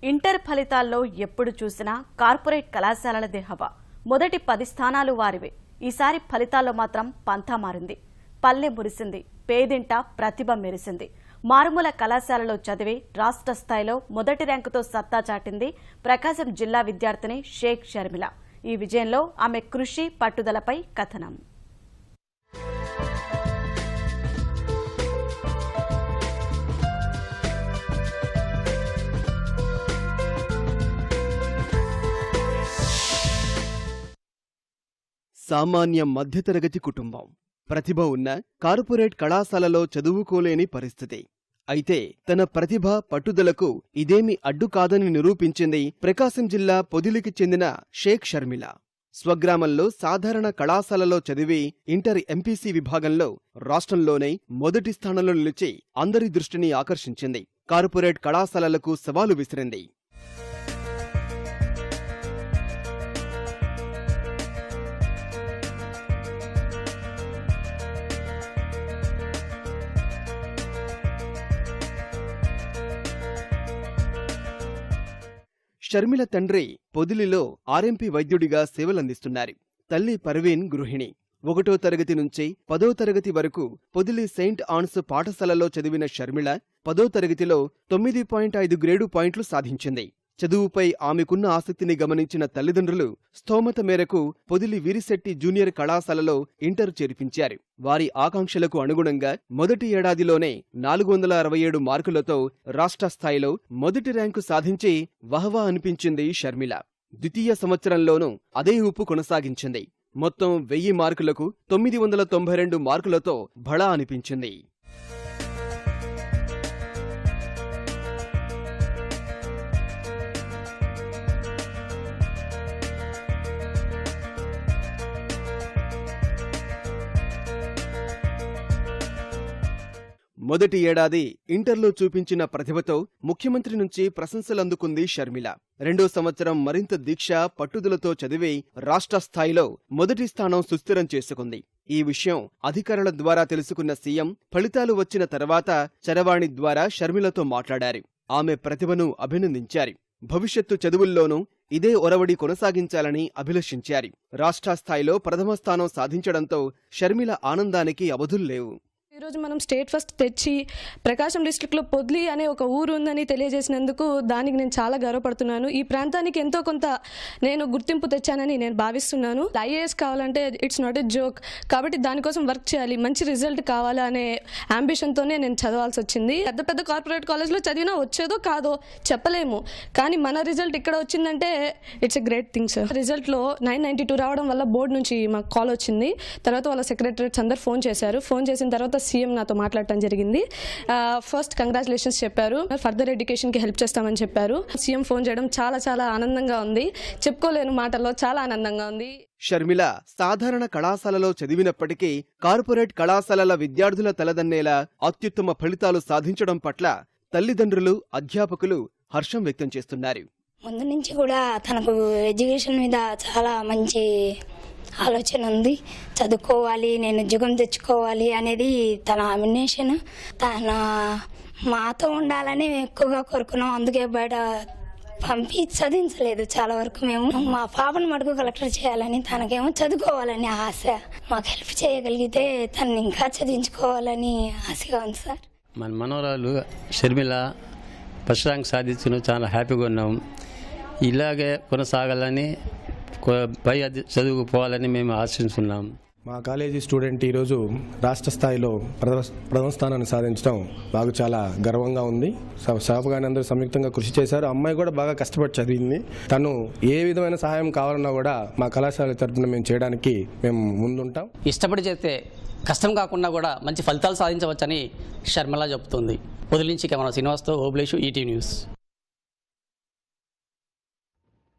Inter ఫలితాల్లో ఎప్పుడు చూసినా కార్పొరేట్ కళాశాలలదే హవా. మొదటి 10 స్థానాలు వారివే. ఈసారి ఫలితాల్లో మాత్రం పంథా మారింది. పల్లె మురిసింది, పేదింట ప్రతిభ మెరిసింది. మారుమూల కళాశాలలో చదివి రాష్ట్ర స్థాయిలో మొదటి ర్యాంకుతో సత్తా చాటింది ప్రకాశం జిల్లా విద్యార్థిని షేక్ షర్మిల. ఈ విజయంలో ఆమె కృషి, పట్టుదలపై కథనం. సామాన్య మధ్యతరగతి కుటుంబం. ప్రతిభ ఉన్న కార్పొరేట్ కళాశాలలో చదువుకోలేని పరిస్థితి. అయితే తన ప్రతిభ, పట్టుదలకు ఇదేమీ అడ్డు కాదని నిరూపించింది ప్రకాశం జిల్లా పొదిలికి చెందిన షేక్ షర్మిల. స్వగ్రామంలో సాధారణ కళాశాలలో చదివి ఇంటర్ ఎంపీసీ విభాగంలో రాష్ట్రంలోనే మొదటి స్థానంలో నిలిచి అందరి దృష్టిని ఆకర్షించింది. కార్పొరేట్ కళాశాలలకు సవాలు విసిరింది. షర్మిల తండ్రి పొదిలిలో ఆర్ఎంపీ వైద్యుడిగా సేవలందిస్తున్నారు. తల్లి పర్వీన్ గృహిణి. 1వ తరగతి నుంచి 10వ తరగతి వరకు పొదిలి సెయింట్ ఆన్స్ పాఠశాలలో చదివిన షర్మిల 10వ తరగతిలో 9.5 గ్రేడు పాయింట్లు సాధించింది. చదువుపై ఆమెకున్న ఆసక్తిని గమనించిన తల్లిదండ్రులు స్థోమత మేరకు పొదిలి వీరిశెట్టి జూనియర్ కళాశాలలో ఇంటర్ చేర్పించారు. వారి ఆకాంక్షలకు అనుగుణంగా మొదటి ఏడాదిలోనే 467 మార్కులతో రాష్ట్ర స్థాయిలో మొదటి ర్యాంకు సాధించి వహవా అనిపించింది షర్మిల. ద్వితీయ సంవత్సరంలోనూ అదే ఊపు కొనసాగించింది. మొత్తం 1000 మార్కులకు 992 మార్కులతో భళా అనిపించింది. మొదటి ఏడాది ఇంటర్లో చూపించిన ప్రతిభతో ముఖ్యమంత్రి నుంచి ప్రశంసలందుకుంది షర్మిల. 2వ సంవత్సరం మరింత దీక్ష, పట్టుదలతో చదివి రాష్ట్ర స్థాయిలో మొదటి స్థానం సుస్థిరం చేసుకుంది. ఈ విషయం అధికారుల ద్వారా తెలుసుకున్న సీఎం ఫలితాలు వచ్చిన తర్వాత చరవాణి ద్వారా షర్మిలతో మాట్లాడారు. ఆమె ప్రతిభను అభినందించారు. భవిష్యత్తు చదువుల్లోనూ ఇదే ఒరవడి కొనసాగించాలని అభిలషించారు. రాష్ట్ర స్థాయిలో ప్రథమ స్థానం సాధించడంతో షర్మిల ఆనందానికి అవధుల్లేవు. ఈరోజు మనం స్టేట్ ఫస్ట్ తెచ్చి ప్రకాశం డిస్ట్రిక్ట్లో పొదిలి అనే ఒక ఊరు ఉందని తెలియజేసినందుకు దానికి నేను చాలా గర్వపడుతున్నాను. ఈ ప్రాంతానికి ఎంతో కొంత నేను గుర్తింపు తెచ్చానని నేను భావిస్తున్నాను. ఐఏఎస్ కావాలంటే ఇట్స్ నాట్ ఎ జోక్. కాబట్టి దానికోసం వర్క్ చేయాలి, మంచి రిజల్ట్ కావాలా అనే అంబిషన్తోనే నేను చదవాల్సి వచ్చింది. పెద్ద పెద్ద కార్పొరేట్ కాలేజ్లో చదివినా వచ్చేదో కాదో చెప్పలేము, కానీ మన రిజల్ట్ ఇక్కడ వచ్చిందంటే it's a great thing sir. రిజల్ట్లో 992 రావడం వల్ల బోర్డు నుంచి మాకు కాల్ వచ్చింది. తర్వాత వాళ్ళ సెక్రటరీస్ అందరు ఫోన్ చేశారు. ఫోన్ చేసిన తర్వాత సీఎం నాతో మాట్లాడటం జరిగింది. ఫస్ట్ కంగ్రాచులేషన్స్ చెప్పారు, ఫర్దర్ ఎడ్యుకేషన్కి హెల్ప్ చేస్తామని చెప్పారు. సీఎం ఫోన్ చేయడం చాలా చాలా ఆనందంగా ఉంది, చెప్పుకోలేను మాటల్లో, చాలా ఆనందంగా ఉంది. షర్మిల సాధారణ కళాశాలలో చదివినప్పటికీ కార్పొరేట్ కళాశాలల విద్యార్థుల తలదన్నేలా అత్యుత్తమ ఫలితాలు సాధించడం పట్ల తల్లిదండ్రులు, అధ్యాపకులు హర్షం వ్యక్తం చేస్తున్నారు. ముందు నుంచి కూడా తనకు ఎడ్యుకేషన్ మీద చాలా మంచి ఆలోచన ఉంది. చదువుకోవాలి, నేను ఉద్యోగం తెచ్చుకోవాలి అనేది తన అమినేషన్. తన మాతో ఉండాలని ఎక్కువగా కోరుకున్నాం. అందుకే బయట పంపి చదివించలేదు చాలా వరకు. మేము మా పాపను మటుకు కలెక్టర్ చేయాలని, తనకేమో చదువుకోవాలని ఆశ. మాకు హెల్ప్ చేయగలిగితే తనని ఇంకా చదివించుకోవాలని ఆశగా ఉంది సార్. మన మనవరాలు షర్మిల ఫస్ట్ ర్యాంక్ సాధించిన చాలా హ్యాపీగా ఉన్నాం. ఇలాగే కొనసాగాలని, పై చదువుకుపోవాలని మేము ఆశిస్తున్నాం. మా కాలేజీ స్టూడెంట్ ఈరోజు రాష్ట్ర స్థాయిలో ప్రథమ స్థానాన్ని సాధించడం మాకు చాలా గర్వంగా ఉంది. స్టాఫ్గానే అందరూ సంయుక్తంగా కృషి చేశారు. అమ్మాయి కూడా బాగా కష్టపడి చదివింది. తను ఏ విధమైన సహాయం కావాలన్నా కూడా మా కళాశాల తరఫున మేము చేయడానికి మేము ముందుంటాం. ఇష్టపడి చేస్తే కష్టం కాకుండా కూడా మంచి ఫలితాలు సాధించవచ్చని షర్మిల చెబుతుంది. పొదిలి నుంచి కెమెరా శ్రీనివాస్తో ఓబ్లేషు, ఈటీవీ న్యూస్.